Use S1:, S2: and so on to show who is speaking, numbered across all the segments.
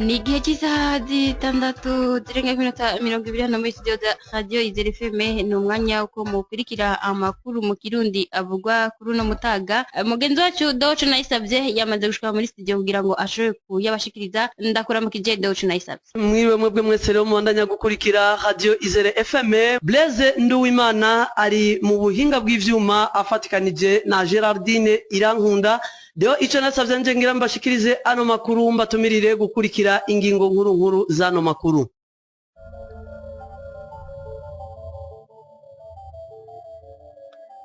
S1: Ni igihe cy'isaha zitandatu zirenga iminota 20 muri studio za Radio Izere FM. Ni umwanya uko mukurikira amakuru mu Kirundi avugwa kuri uno mutaga. Mugenzi wacu Docho Nayisabye yamaze gushika muri studio kugira ngo ashobore kuyabashikiriza. Ndakora mu kije Docho Nayisabye.
S2: Mwiwe mwebwe mwese rero mubandanya gukurikira Radio Izere FM. Blaise Nduwimana ari mu buhinga bw'ivyuma afatikanije na Gerardine Irankunda. Deo ico nasavye nje ngira mbashikirize ano makuru mbatumirire gukurikira ingingo nkuru zano makuru.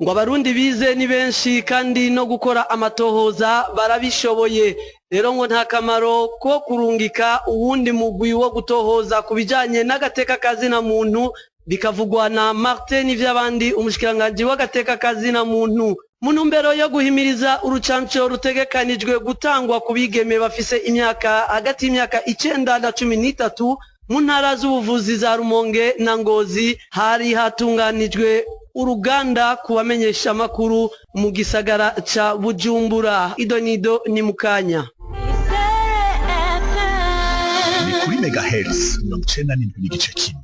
S2: Ngo abarundi bize ni benshi kandi no gukora amatohoza barabishoboye. Rero ngo nta kamaro ko kurungika uwundi mugwi wo gutohoza kubijanye n'agateka kazina muntu bikavugwa na Martin Nivyabandi umushikiranganje w'agateka kazina muntu. Munumbero yo guhimiriza urucanco rutegekanijwe gutangwa kubigeme bafise imyaka hagati y'imyaka 9 na 13 mu ntara z'ubuvuzi za Rumonge na Ngozi hari hatunganijwe uruganda kubamenyesha makuru mu gisagara ca Bujumbura. Idonido ni mukanya
S3: ni kuri megahertz 97.1.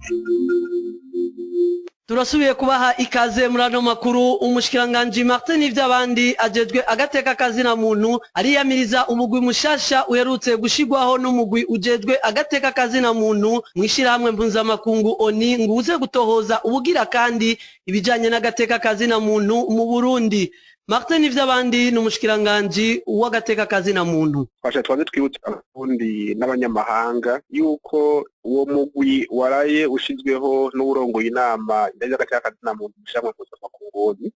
S2: Turasubiye kubaha ikaze muri ano makuru. Umushikiranganje Martin Nivyabandi ajejwe agateka kazina muntu ariyamiriza umugwi mushasha uherutse gushigwaho n'umugwi ujejwe agateka kazina muntu mwishirahamwe mpuzamakungu ONI nguze gutohoza ubugira kandi ibijanye n'agateka kazina muntu mu Burundi. Martin Nivyabandi n'umushikiranganje w'agateka kazina muntu.
S4: Twasha twaze twibutsa abarundi n'abanyamahanga yuko uwo mugwi waraye ushizweho n'uburongoye inama y'agateka kazina muntu bishamwe mpuzamakungu ONI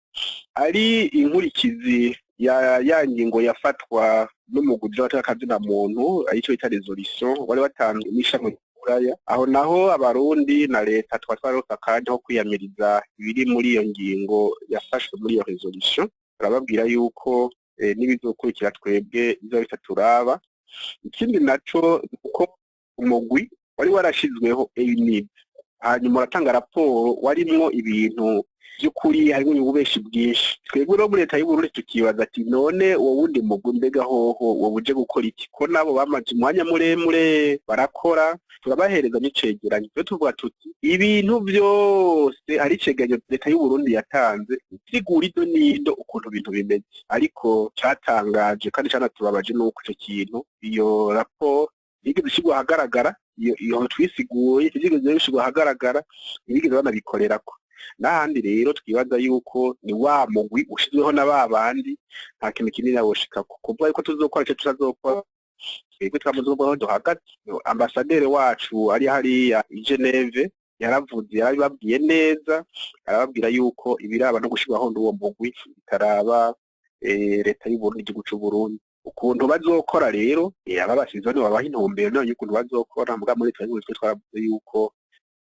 S4: ari inkurikizi ya ngingo yafatwa n'umugwi w'agateka kazina muntu arico bita resolution wari watanzwe n'ishamwe Buraya. Aho naho abarundi na leta twatwaroka kandi ho kwiyamiriza ibiri muri iyo ngingo yafashwe muri iyo resolution. Turababwira yuko nibizokurikira twebwe biza bitaturaba. Ikindi naco uko umugwi wari warashizweho EUNID hanyuma uratanga raporo warimwo ibintu by'ukuri harimo ububeshi bwinshi. Twebwe no muri leta y'u Burundi tukibaza ati none uwo wundi mugwi mbega hoho wo buje gukora iki ko nabo bamaze umwanya muremure barakora turabahereza n'icegeranyo. Twe tuvuga tuti ibintu byose ari cegeranyo leta y'u Burundi yatanze sigurido nindo ukuntu bintu bimeze, ariko cyatangaje kandi canatubabaje nuko ico kintu iyo raporo yigeze ishigwa ahagaragara, iyo twisiguye yigeze ishigwa ahagaragara, yigeze banabikorerako. N'ahandi rero twibaza yuko ni wa mugwi ushizweho na babandi nta kintu kinini aboshika kuvuga yuko tuzokora icyo tuzazokora. Twebwe twamuzobwaho duhagaze. Ambasaderi wacu ari hariya i Geneve yaravuze yarabibabwiye neza, arababwira yuko ibiraba no gushirwaho n'uwo mugwi bitaraba leta y'u Burundi igihugu c'u Burundi. Ukuntu bazokora rero ababashizeho ni babaha intumbero nayo y'ukuntu bazokora. Muga muri twebwe twaravuze yuko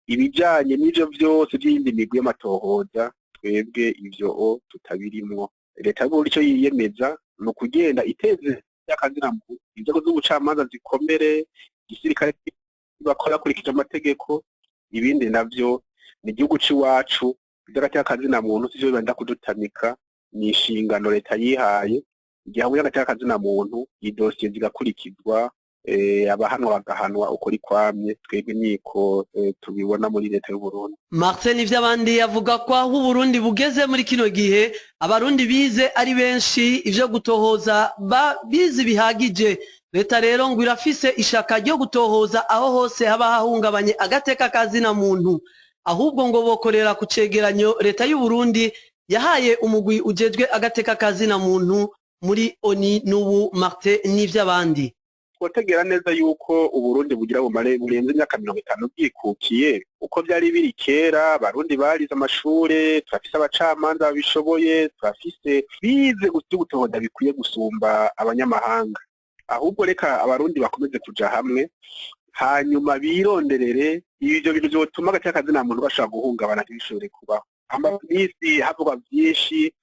S4: ibijanye n'ivyo vyose by'indi migwi y'amatohoza twebwe ivyo tutabirimwo. Leta y'u Burundi ico yiyemeza no kugenda iteze yakazina mu inzego z'ubucamanza zikomere, igisirikare bakora kurikije amategeko. Ibindi navyo ni igihugu c'iwacu by'agateka akazina muntu sivyo benda kudutamika, ni inshingano leta yihaye. Igihe hamwe n'agateka akazina muntu idosiye zigakurikizwa, abahanwa bagahanwa uko rikwamye. Twebwe niko tubibona muri leta y'u Burundi.
S2: Martin Nivyabandi yavuga ko aho Burundi bugeze muri kino gihe abarundi bize ari benshi, ivyo gutohoza bize bihagije. Leta rero ngo irafise ishaka ryo gutohoza aho hose haba hahungabanye agateka kazina muntu, ahubwo ngo bokorera ku cegeranyo leta y'u Burundi yahaye umugwi ujejwe agateka kazina muntu muri ONI n'ubu Martin Nivyabandi.
S4: Twotegera neza yuko Uburundi bugira bumare burenze imyaka 50 bwikukiye uko byari biri kera. Abarundi barize amashure, turafise abacamanza babishoboye, turafise bize gutohoza bikwiye gusumba abanyamahanga. Ahubwo reka abarundi bakomeze kuja hamwe hanyuma bironderere ibyo bintu byotuma agateka kazina muntu bashaka guhungabana ntibishobore kubaho. Amabisi havugwa byinshi,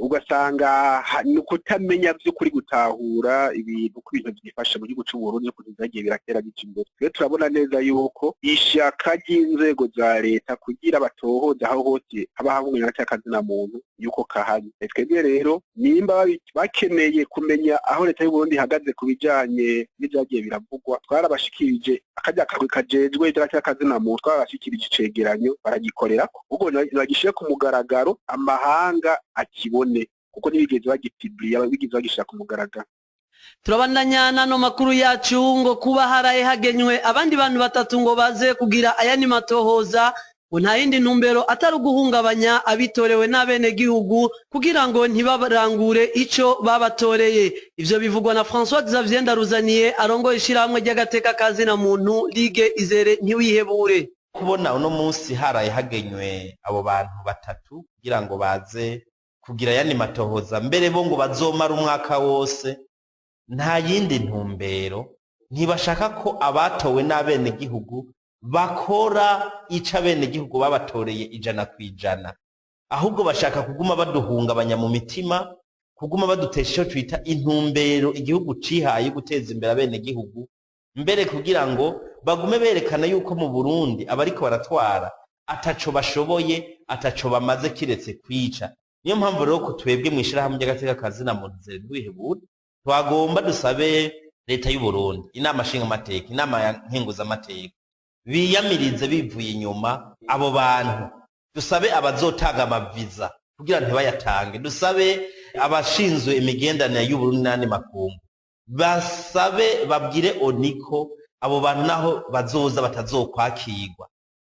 S4: ugasanga nukutamenya by'ukuri gutahura ibintu ku bintu byifasha mu gihugu cy'u Burundi kuko zagiye biratera bica imbere. Rero turabona neza yuko ishaka ry'inzego za leta kugira batohoza aho hose haba hahungabanye agateka kazina muntu yuko kahari. Twebwe rero nimba bakeneye kumenya aho leta y'u Burundi ihagaze ku bijanye n'ivyagiye biravugwa, twarabashikirije akarya kagwi kajejwe ivy'akazina muntu, twarabashikirije icegeranyo baragikorerako, ubwo nagishire ku mugaragaro amahanga akibone, kuko ntibigeze bagipiblia, bigeze bagishira ku mugaragaro.
S2: Turabandanya nano makuru yacu ngo kuba haraye hagenywe abandi bantu batatu ngo baze kugira ayandi matohoza ngo nta yindi ntumbero atari uguhungabanya abitorewe n'abene gihugu kugira ngo ntibabarangure ico babatoreye. Ivyo bivugwa na François Xavier Ndaruzaniye arongoye ishirahamwe ry'agateka kazina muntu Ligue Izere Ntiwihebure.
S5: Kubona uno munsi haraye hagenywe abo bantu batatu kugira ngo baze kugira ayandi matohoza, mbere bo ngo bazomara umwaka wose, nta yindi ntumbero, ntibashaka ko abatowe n'abene gihugu bakora ica abene gihugu babatoreye 100%, ahubwo bashaka kuguma baduhungabanya mu mitima, kuguma badutesha icyo twita intumbero igihugu cihaye guteza imbere abene gihugu, mbere kugira ngo bagume berekana yuko mu Burundi abariko baratwara ataco bashoboye, ataco bamaze kiretse kwica. Niyo mpamvu rero ko twebwe mwishirahamwe ry'agateka kazina muntu Ntiwihebure twagomba dusabe leta y'u Burundi, inama nshinga amateka, inama nkenguza amateka, biyamirize bivuye inyuma abo bantu, dusabe abazotanga amaviza kugira ntibayatange, dusabe abashinzwe imigendanire y'u Burundi n'andi makungu, basabe babwire oniko abo bantu naho bazoza batazokwakirwa,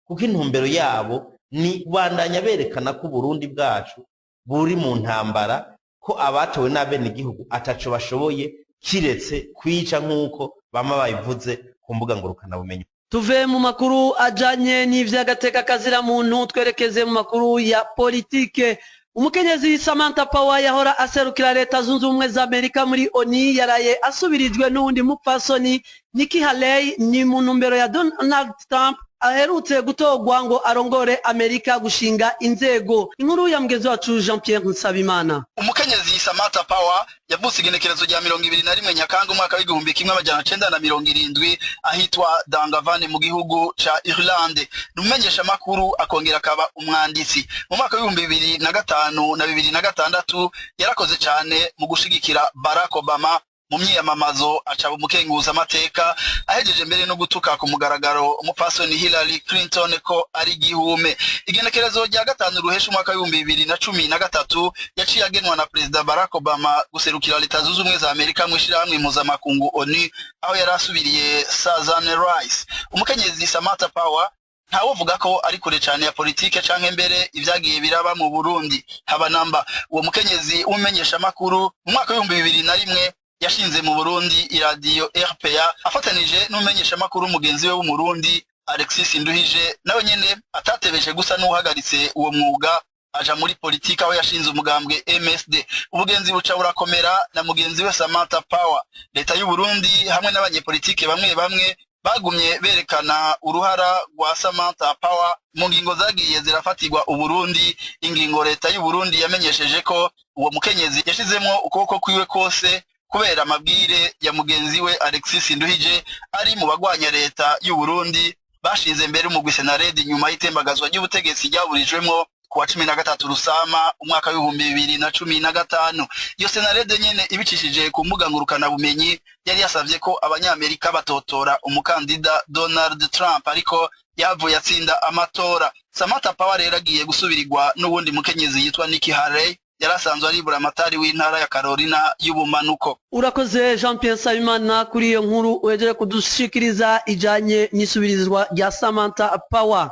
S5: kuko intumbero yabo ni kubandanya berekana ko Burundi bwacu buri mu ntambara, ko abatowe n'abene igihugu ataco bashoboye kiretse kwica nk'uko bama babivuze ku mbuga ngurukana bumenyi.
S2: Tuve mu makuru ajanye n'ivy'agateka kazira muntu twerekeze mu makuru ya politike. Umukenyezi Samantha Power yahora aserukira leta zunze ubumwe za Amerika muri ONU yaraye asubirijwe n'uwundi mupfasoni Nikki Haley ni mu ntumbero ya Donald Trump aherutse gutogwa ngo arongore Amerika gushinga inzego. Inkuru ya mugezi wacu Jean Pierre Nsabimana.
S6: Umukenyezi Samantha Power yavutse igenekerezo rya 21 Nyakanga umwaka w'igihumbi kimwe amajana 970 ahitwa Dangavane mu gihugu ca Irlande. Numenyesha makuru akongera akaba umwanditsi. Mu mwaka w'ibihumbi 2005 na 2006 yarakoze cyane mu gushigikira Barack Obama mu myiyamamazo acaba umukenguza amateka, ahejeje mbere no gutuka ku mugaragaro umupfasoni Hillary Clinton ko ari gihume. Igenekerezo rya 5 ruhesha umwaka w'ibihumbi 2013 yaciye agenwa na Perezida Barack Obama guserukira leta zunze ubumwe za Amerika mu ishirahamwe mpuzamakungu ONU, aho yarasubiriye Susan Rice. Umukenyezi Samantha Power ntawovuga ko ari kure cyane ya politike canke mbere ivyagiye biraba mu Burundi. Haba namba uwo mukenyezi umenyesha makuru mu mwaka w'ibihumbi 2001 yashinze mu Burundi iradiyo RPA afatanije n'umenyesha makuru mugenzi we w'umurundi Alexis Nduhije, nawe nyene atatebeje gusa n'uhagaritse uwo mwuga aja muri politika aho yashinze umugambwe MSD. Ubugenzi buca burakomera na mugenzi we Samantha Power. Leta y'u Burundi hamwe n'abanyepolitike bamwe bamwe bagumye berekana uruhara rwa Samantha Power mu ngingo zagiye zirafatirwa u Burundi. Ingingo leta y'u Burundi yamenyesheje ko uwo mukenyezi yashizemwo ukuboko kwiwe kose kubera amabwire ya mugenzi we Alexis Nduhije ari mu bagwanya leta y'u Burundi bashinze mbere umugwi Senaredi nyuma y'itembagazwa ry'ubutegetsi ryaburijwemo ku wa 13 Rusama umwaka w'ibihumbi 2015. Iyo Senaredi nyene ibicishije ku mbuga ngurukana bumenyi yari yasavye ko abanyamerika batotora umukandida Donald Trump, ariko yavuye atsinda amatora. Samantha Power rero agiye gusubirirwa n'ubundi mukenyezi yitwa Nikki Haley yarasanzwe ari buramatari w'intara ya Carolina y'ubumanuko.
S2: Urakoze Jean Pierre Nsabimana kuri iyo nkuru uhejeje kudushikiriza ijanye n'isubirizwa rya Samantha Power.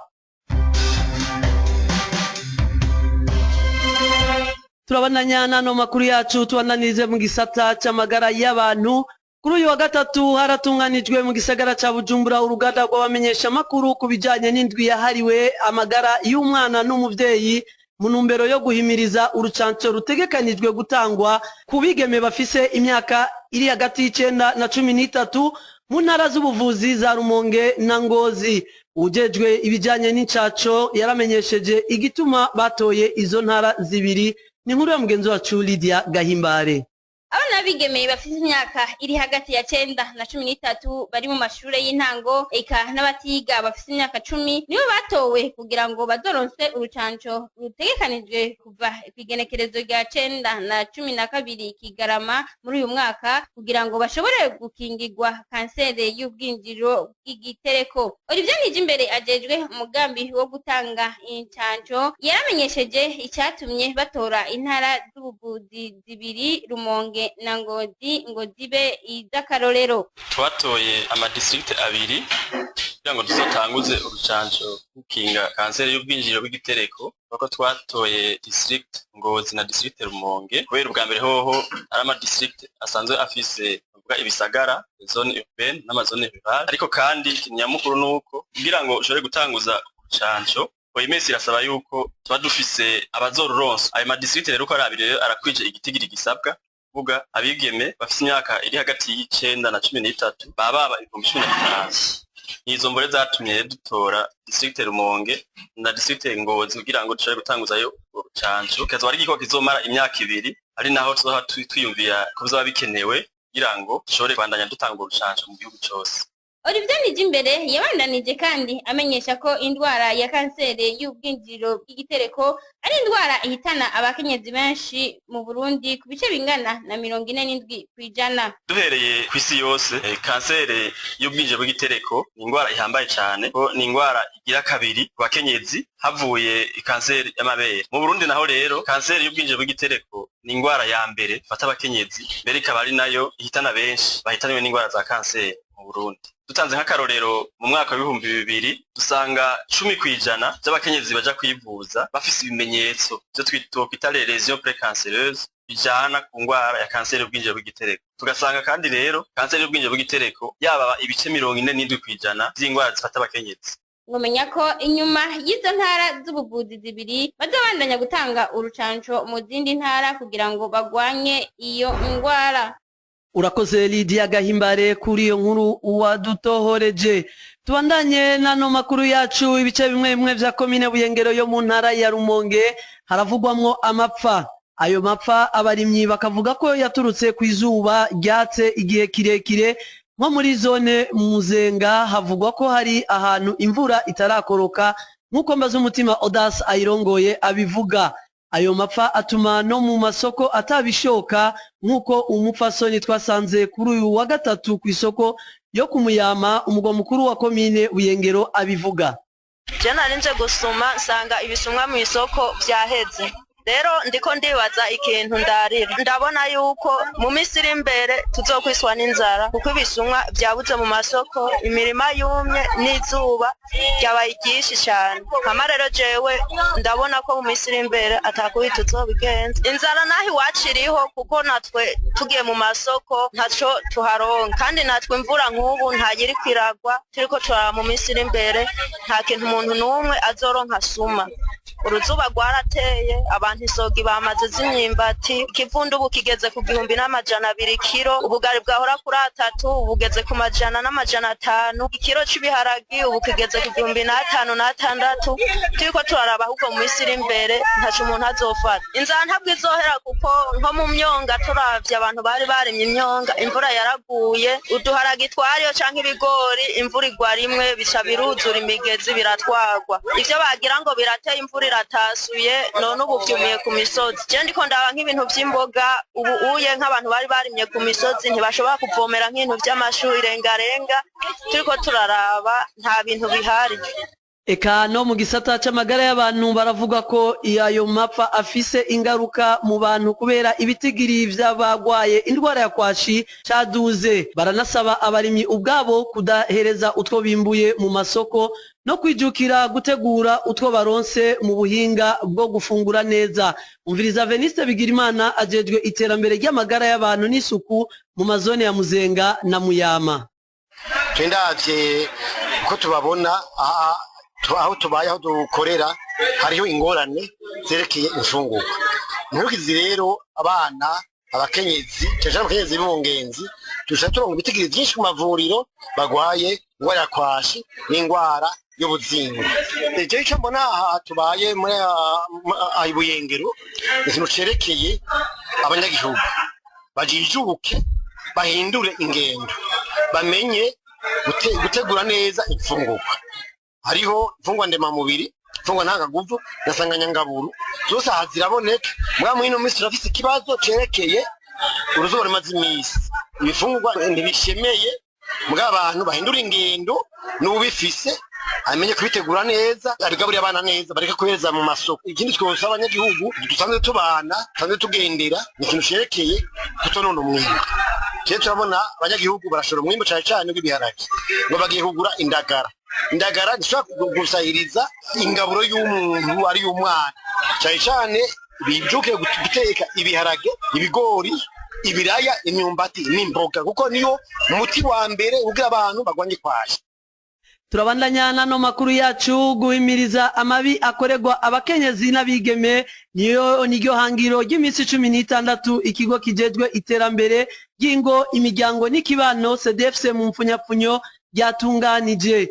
S2: Turabandanya nano makuru yacu tubananize mu gisata c'amagara y'abantu. Kuri uyu wa gatatu haratunganijwe mu gisagara ca Bujumbura uruganda rw'abamenyesha makuru ku bijanye n'indwi yahariwe amagara y'umwana n'umuvyeyi mu ntumbero yo guhimiriza urucanco rutegekanijwe gutangwa ku bigeme bafise imyaka iri hagati y'9 na 13 mu ntara z'ubuvuzi za Rumonge na Ngozi. Ujejwe ibijanye n'incaco yaramenyesheje igituma batoye izo ntara zibiri. Ni nkuru ya mugenzi wacu Lydia Gahimbare.
S1: abana bigemeye bafite imyaka iri hagati ya 9 na 13 bari mu mashure y'intango eka n'abatiga bafite imyaka 10 nibo batowe kugira ngo bazoronse urucanco rutegekanijwe kuva kwigenekerezo rya 9 na 12 Kigarama muri uyu mwaka kugira ngo bashobore gukingirwa kanseri y'ubwinjiriro bw'igitereko. Olivier Nijimbere ajejwe umugambi wo gutanga incanco yaramenyesheje icyatumye batora intara z'ubuvuzi zibiri Rumonge na Ngozi ngo zibe izakarorero.
S7: Twatoye amadistrict abiri kugira ngo tuzotanguze urucanco gukinga kanseri y'ubwinjiriro bw'igitereko kuko twatoye district Ngozi na district Rumonge kubera ubwa mbere hoho ari amadistrict asanzwe afise ibisagara zone urbaine n'amazone rural ariko kandi ikinyamukuru nuko kugira ngo ushobore gutanguza urucanco imesi irasaba yuko tuba dufise abazoruronsa ayo madistrict rero ko ari abiri arakwije igitigiri gisabwa kuvuga abigeme bafite imyaka iri hagati y'9 na 13 baba 15,000 nizo mbore zatumye dutora district Rumonge na district Ngozi kugira ngo dushobore gutanguzayo urucanco kazo ari giko kizomara imyaka 2 ari naho tuzoha twiyumvira ko bizaba bikenewe kugira ngo dushobore kwandanya dutanga urucanco mu gihugu cyose.
S1: Olivier Nijimbere yabandanije kandi amenyesha ko indwara ya kanseri y'ubwinjiriro bw'igitereko ari indwara ihitana abakenyezi benshi mu Burundi ku bice bingana na 47%.
S7: Duhereye ku isi yose kanseri y'ubwinjiriro bw'igitereko ni indwara ihambaye cyane ko ni indwara igira kabiri ku bakenyezi havuye kanseri y'amabere. Mu Burundi naho rero kanseri y'ubwinjiriro bw'igitereko ni indwara ya mbere fata abakenyezi mbere ikaba ari nayo ihitana benshi bahitanywe n'indwara za kanseri mu Burundi. Dutanze nk'akarorero mu mwaka wa 2000 dusanga 10% by'abakenyezi baja kwivuza bafise ibimenyetso byo twita les lésions précancéreuses bijana ku ndwara ya kanseri y'ubwinjiriro bw'igitereko. Tugasanga kandi rero kanseri y'ubwinjiriro bw'igitereko yaba ibice 47% by'indwara zifata abakenyezi.
S1: Ngomenya ko inyuma y'izo ntara z'ubuvuzi zibiri bazabandanya gutanga urucanco mu zindi ntara kugira ngo bagwanye iyo ndwara.
S2: Urakoze Lydia Gahimbare kuri iyo nkuru wadutohoreje. Tubandanye nano makuru yacu ibice bimwe bimwe vya komine Buyengero yo mu ntara ya Rumonge haravugwamwo amapfa. Ayo mapfa abarimyi bakavuga ko yaturutse ku izuba ryatse igihe kirekire nko muri zone Muzenga havugwa ko hari ahantu imvura itarakoroka nkuko mbaza umutima Odas ayirongoye abivuga. Ayo mapfa atuma no mu masoko atabishoka nkuko umupfasoni twasanze kuri uyu wa gatatu ku isoko yo kumuyama umugwa mukuru wa komine Buyengero abivuga.
S8: Je narinje gusuma nsanga ibisumwa mu isoko byaheze. Rero ndiko ndibaza ikintu ndarira ndabona yuko mu misiri imbere tuzokwiswa n'inzara kuko ibisumwa byabuze mu masoko imirima yumye n'izuba ryabaye igishi cyane kama rero jewe ndabona ko mu misiri imbere atakubi tuzobigenza inzara nahi waciriho kuko natwe tugiye mu masoko ntaco tuharonka kandi natwe imvura nk'ubu ntagiri kwiragwa turiko turara mu misiri imbere nta kintu umuntu n'umwe azoronka suma uruzuba rwarateye abantu isogi bamaze z'imyimbati ikivundu ubu kigeze ku 1,200 kilo ubugari bwahora kuri 3 ubugeze ku 100 ikiro cy'ibiharagi ubu kigeze ku 5,600 turiko turaraba ahubwo mu misiri imbere ntacu umuntu azofata inzara ntabwo izohera kuko nko mu myonga turavye abantu bari barimye imyonga imvura yaraguye uduharagi twariyo canke ibigori imvura igwa rimwe bica biruzura imigezi biratwagwa ivyo bagira ngo birateye imvura iratasuye none ubu vyumiye ku misozi je ndiko ndaba nk'ibintu vy'imboga ubu uye nk'abantu bari barimye ku misozi ntibashobora kuvomera nk'ibintu vy'amashu irengarenga turiko turaraba nta bintu bihari.
S2: Eka no mu gisata c'amagara y'abantu baravuga ko ayo mapfa afise ingaruka mu bantu kubera ibitigiri vy'abagwaye indwara ya kwashi caduze. Baranasaba abarimyi ubwabo kudahereza utwo bimbuye mu masoko no kwijukira gutegura utwo baronse mu buhinga bwo gufungura neza. Umviriza Veniste Bigirimana ajejwe iterambere ry'amagara y'abantu n'isuku mu mazone ya Muzenga na Muyama.
S9: Twendavye ko tubabona aho tubaye aho dukorera hariho ingorane zerekeye imfungurwa ntukizi rero abana abakenyezi cyangwa abakenyezi b'ingenzi dushaka turongo ibitigiri byinshi ku mavuriro bagwaye ingwara ya kwashi n'ingwara y'ubuzingo icyo cyo mbona aha tubaye muri Buyengero ikintu cerekeye abanyagihugu bajijuke bahindure ingendo bamenye gutegura neza ifungurwa hariho ifungwa ndemamubiri ifungwa ntangaguvu na sanganyangaburu zose aha ziraboneka mwa mwino minsi turafise ikibazo cerekeye uruzuba rumaze iminsi ibifungurwa ntibishemeye mbwa abantu bahindura ingendo n'ubifise amenye kubitegura neza abigaburira abana neza bareka kuhereza mu masoko ikindi twose abanyagihugu dusanzwe tubana dusanzwe tugendera ni ikintu cerekeye kutonona umwimbu rero turabona abanyagihugu barashora umwimbu cane cane w'ibiharage ngo bagiye kugura indagara zishobora gusahiriza ingaburo y'umuntu ari y'umwana cane cane bijuke guteka ibiharage ibigori ibiraya imyumbati n'imboga kuko niyo muti wa mbere ugira abantu bagwanye kwaje.
S2: Turabandanya nano makuru yacu guhimiriza amabi akorerwa abakenyezi n'abigeme niryo hangiro ry'imisi 16 ikigo kijejwe iterambere ry'ingo imiryango n'ikibano CDFC mu mfunyapfunyo ryatunganije.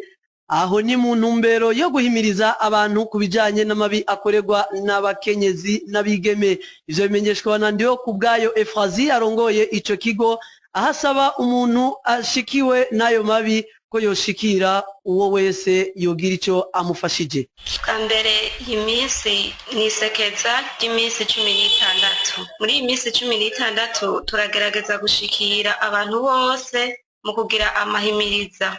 S2: Aho ni mu ntumbero yo guhimiriza abantu kubijanye n'amabi akorerwa n'abakenyezi n'abigeme. Ivyo bimenyeshwa na Ndiyo Kubwayo Efrazi arongoye ico kigo ahasaba umuntu ashikiwe n'ayo mabi ko yoshikira uwo wese yogira ico amufashije.
S10: Kambere imisi nisekeza ry'imisi 16. Muri iyi misi 16 turagerageza gushikira abantu bose mu kugira amahimiriza.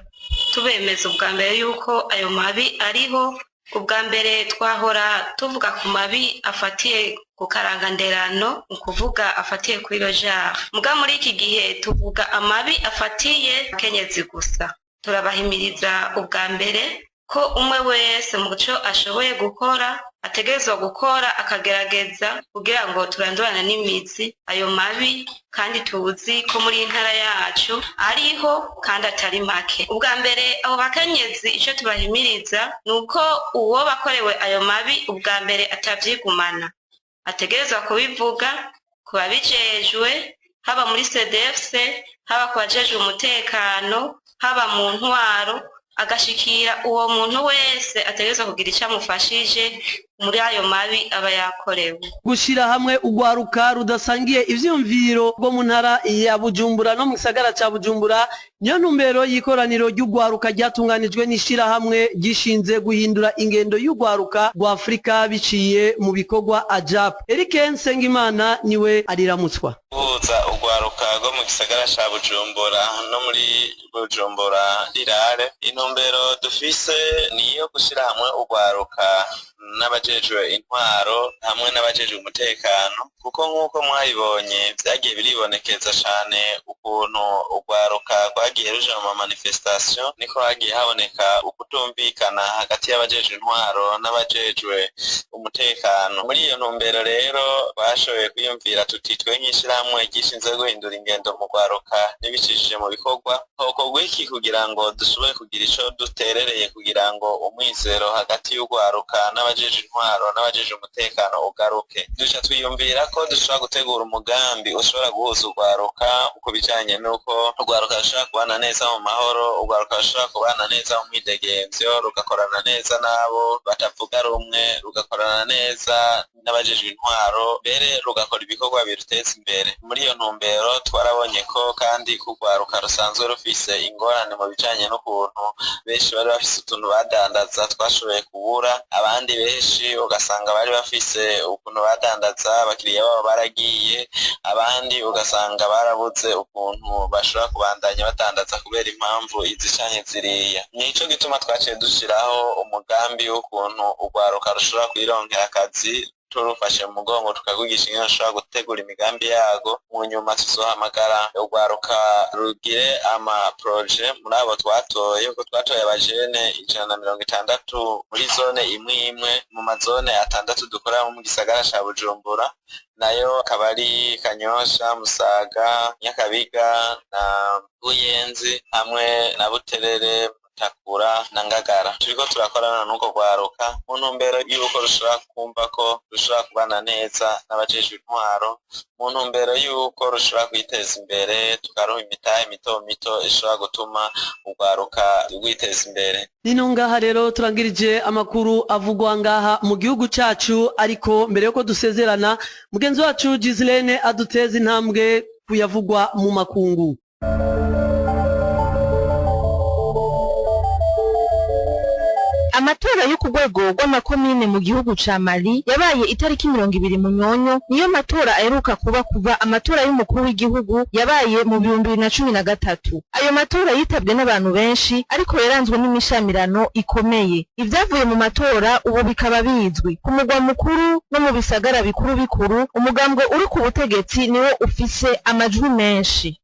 S10: Tubemeza ubwa mbere yuko ayo mabi ariho. Ubwa mbere twahora tuvuga ku mabi afatiye ku karanganderano ukuvuga afatiye kuri rojar. Muga muri iki gihe tuvuga amabi afatiye kenyezi gusa. Turabahimiriza ubwa mbere ko umwe wese mu cyo ashoboye gukora ategerezwa gukora akagerageza kugira ngo turandurane n'imizi ayo mabi kandi tuzi ko muri intara yacu ariho kandi atari make. Ubwa mbere abo bakenyezi icyo tubahimiriza nuko uwo bakorewe ayo mabi ubwa mbere atavyigumana ategerezwa kubivuga kubabijejwe haba muri CDFC haba kubajejwe umutekano haba mu ntwaro agashikira uwo muntu wese ategerezwa kugira icyo amufashije muri ayo mabi aba yakorewe.
S2: Gushira hamwe ugwaruka rudasangiye ivyumviro rwo mu ntara ya Bujumbura no mu gisagara ca Bujumbura niyo ntumbero y'ikoraniro ry'ugwaruka ryatunganijwe n'ishira hamwe gishinze guhindura ingendo y'ugwaruka rwa Afrika biciye mu bikorwa AJAP. Eric Nsengimana niwe ariramutswa.
S11: Uza ugwaruka rwo mu gisagara ca Bujumbura no muri Bujumbura rirare intumbero dufise niyo gushira hamwe ugwaruka n'abajejwe intwaro hamwe n'abajejwe umutekano kuko nk'uko mwayibonye vyagiye biribonekeza cane ukuntu ugwaruka rwagiye ruja mu manifestation niko hagiye haboneka ukutumvikana hagati y'abajejwe intwaro n'abajejwe umutekano. Muri iyo ntumbero rero bashoboye kwiyumvira tuti twe nk'ishirahamwe gishinzwe guhindura ingendo mu gwaruka n'ibicishije mu bikorwa hokorwa iki kugira ngo dushobore kugira ico duterereye kugira ngo umwizero hagati y'ugwaruka n'abajeje intwaro n'abajeje umutekano ugaruke. Duca twiyumvira ko dushobora gutegura umugambi ushobora guhuza ugwaruka uko bijanye n'uko ugwaruka rushobora kubana neza mu mahoro, ugwaruka rushobora kubana neza mu mwidegemvyo, rugakorana neza n'abo batavuga rumwe, rugakorana neza n'abajeje intwaro, mbere rugakora ibikorwa biruteza imbere. Muri iyo ntumbero twarabonye ko kandi kugwaruka rusanzwe rufise ingorane mu bijanye n'ukuntu benshi bari bafise utuntu badandaza twashoboye kubura, abandi benshi ugasanga bari bafise ukuntu badandaza abakiriya babo baragiye, abandi ugasanga barabuze ukuntu bashobora kubandanya badandaza kubera impamvu izi canke ziriya. Nico gituma twaciye dushiraho umugambi w'ukuntu ugwaruka rushobora kwironkera akazi turufashe mu mugongo tukagugisha ingene ashobora gutegura imigambi yago. Mu nyuma tuzohamagara ugwaruka rugire ama projet muri abo twatoye ko twatoye abajene 160 muri zone imwe imwe mu mazone 6 dukora mu gisagara ca Bujumbura nayo kabari Kanyosha, Musaga, Nyakabiga na Buyenzi hamwe na Buterere Takura na Ngagara. Turiko turakorana n'uko gwaruka mu ntumbero y'uko rushobora kumva ko rushobora kubana neza n'abajejwe intwaro, mu ntumbero y'uko rushobora kwiteza imbere tukaronka imitahe mito mito ishobora gutuma ugwaruka rwiteza imbere.
S2: Nino ngaha rero turangirije amakuru avugwa ngaha mu gihugu cacu, ariko mbere yuko dusezerana mugenzi wacu Gislene aduteza intambwe kuyavugwa mu makungu.
S12: Amatora yo ku rwego rw'amakomine mu gihugu ca Mali yabaye itariki 20 Munyonyo, niyo matora aheruka kuba kuva amatora y'umukuru w'igihugu yabaye mu 2013. Ayo matora yitabwe n'abantu benshi ariko yaranzwe n'imishamirano ikomeye. Ivyavuye mu matora ubu bikaba bizwi. Ku mugwa mukuru no mu bisagara bikuru bikuru, umugambwe uri ku butegetsi niwo ufise amajwi menshi.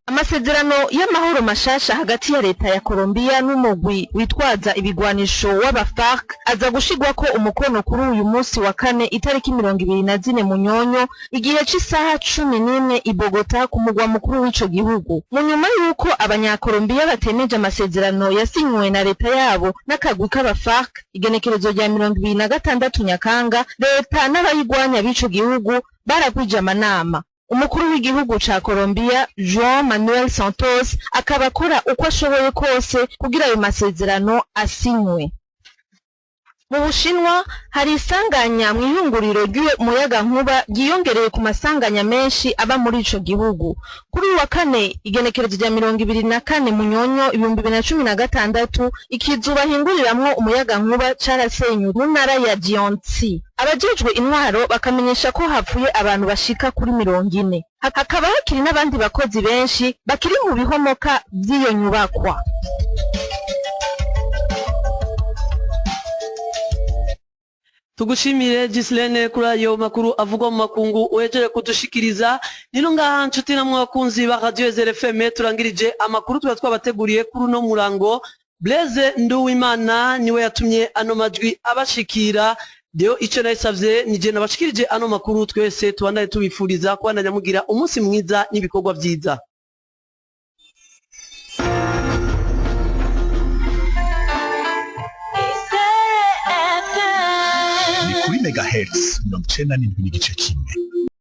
S12: Amasezerano y'amahoro mashasha hagati ya leta ya Colombia n'umugwi witwaza ibigwanisho w'aba FARC aza gushigwako umukono kuri uyu munsi wa kane itariki 24 Munyonyo igihe c'isaha 11 i Bogota ku mugwa mukuru w'ico gihugu. Mu nyuma yuko abanyakolombiya batemeje amasezerano yasinywe na leta yabo n'akagwi k'aba FARC igenekerezo rya 26 Nyakanga, leta n'abayigwanya b'ico gihugu baragwije amanama. Umukuru w'igihugu ca Colombia João Manuel Santos akaba akora uko ashoboye kose kugira ayo masezerano asinywe. Mu Bushinwa hari isanganya mu ihunguriro ry'umuyaga nkuba ryiyongereye ku masanganya menshi aba muri ico gihugu. Kuri wa kane igenekerezo rya 24 Munyonyo 2016 ikizuba hinguriramwo umuyaga nkuba carasenywe mu ntara ya Jiangxi. Abajejwe intwaro bakamenyesha ko hapfuye abantu bashika kuri 40. Hakaba hakiri n'abandi bakozi benshi bakiri mu bihomoka by'iyo nyubakwa.
S2: Tugushimire Gislene kuri ayo makuru avugwa mu makungu uhejeje kudushikiriza. Nino ngaha nshuti namwe bakunzi ba Radio ZRFM turangirije amakuru tuba twabateguriye kuri uno murango. Blaise Nduwimana niwe yatumye ano majwi abashikira. Deo ico nayisavye nije nabashikirije ano makuru, twese tubandane tubifuriza kubandanya mugira umunsi mwiza n'ibikorwa vyiza.
S3: Ni kuri megahertz 97.1.